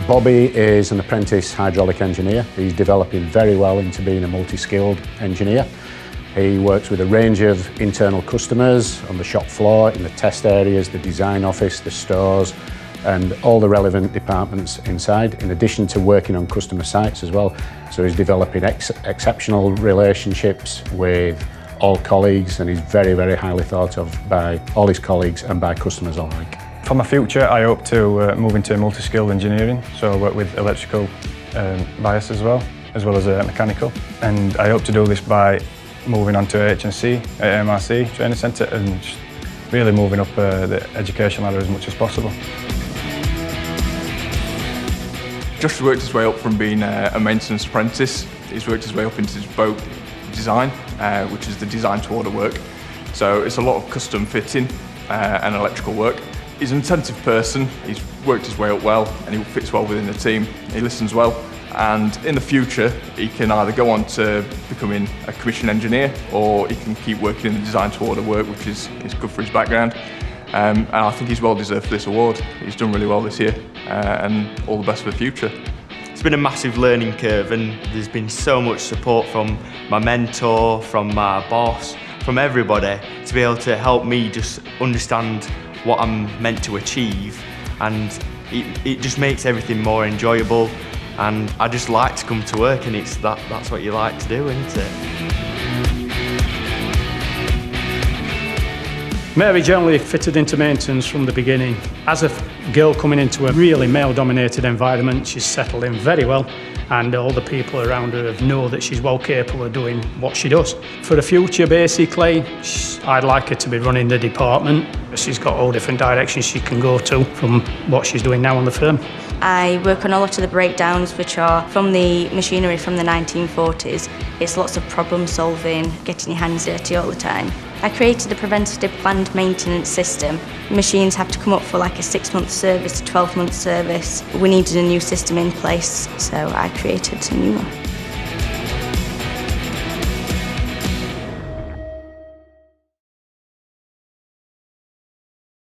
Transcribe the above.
Bobby is an apprentice hydraulic engineer. He's developing very well into being a multi-skilled engineer. He works with a range of internal customers on the shop floor, in the test areas, the design office, the stores, and all the relevant departments inside, in addition to working on customer sites as well. So he's developing exceptional relationships with all colleagues, and he's very, very highly thought of by all his colleagues and by customers alike. For my future, I hope to move into multi-skilled engineering, so I work with electrical bias as well as mechanical. And I hope to do this by moving on to HNC at MRC Training Centre and just really moving up the education ladder as much as possible. Josh has worked his way up from being a maintenance apprentice. He's worked his way up into his boat design, which is the design to order work. So it's a lot of custom fitting and electrical work. He's an attentive person, he's worked his way up well and he fits well within the team. He listens well, and in the future he can either go on to becoming a commissioned engineer or he can keep working in the design to order work, which is good for his background. And I think he's well deserved for this award. He's done really well this year and all the best for the future. It's been a massive learning curve and there's been so much support from my mentor, from my boss, from everybody to be able to help me just understand what I'm meant to achieve, and it just makes everything more enjoyable, and I just like to come to work, and that's what you like to do, isn't it? Mary generally fitted into maintenance from the beginning. As a girl coming into a really male-dominated environment, she's settled in very well, and all the people around her know that she's well capable of doing what she does. For the future, basically, I'd like her to be running the department. She's got all different directions she can go to from what she's doing now on the firm. I work on a lot of the breakdowns, which are from the machinery from the 1940s. It's lots of problem solving, getting your hands dirty all the time. I created a preventative planned maintenance system. Machines have to come up for like a 6-month service, a 12-month service. We needed a new system in place, so I created a new one.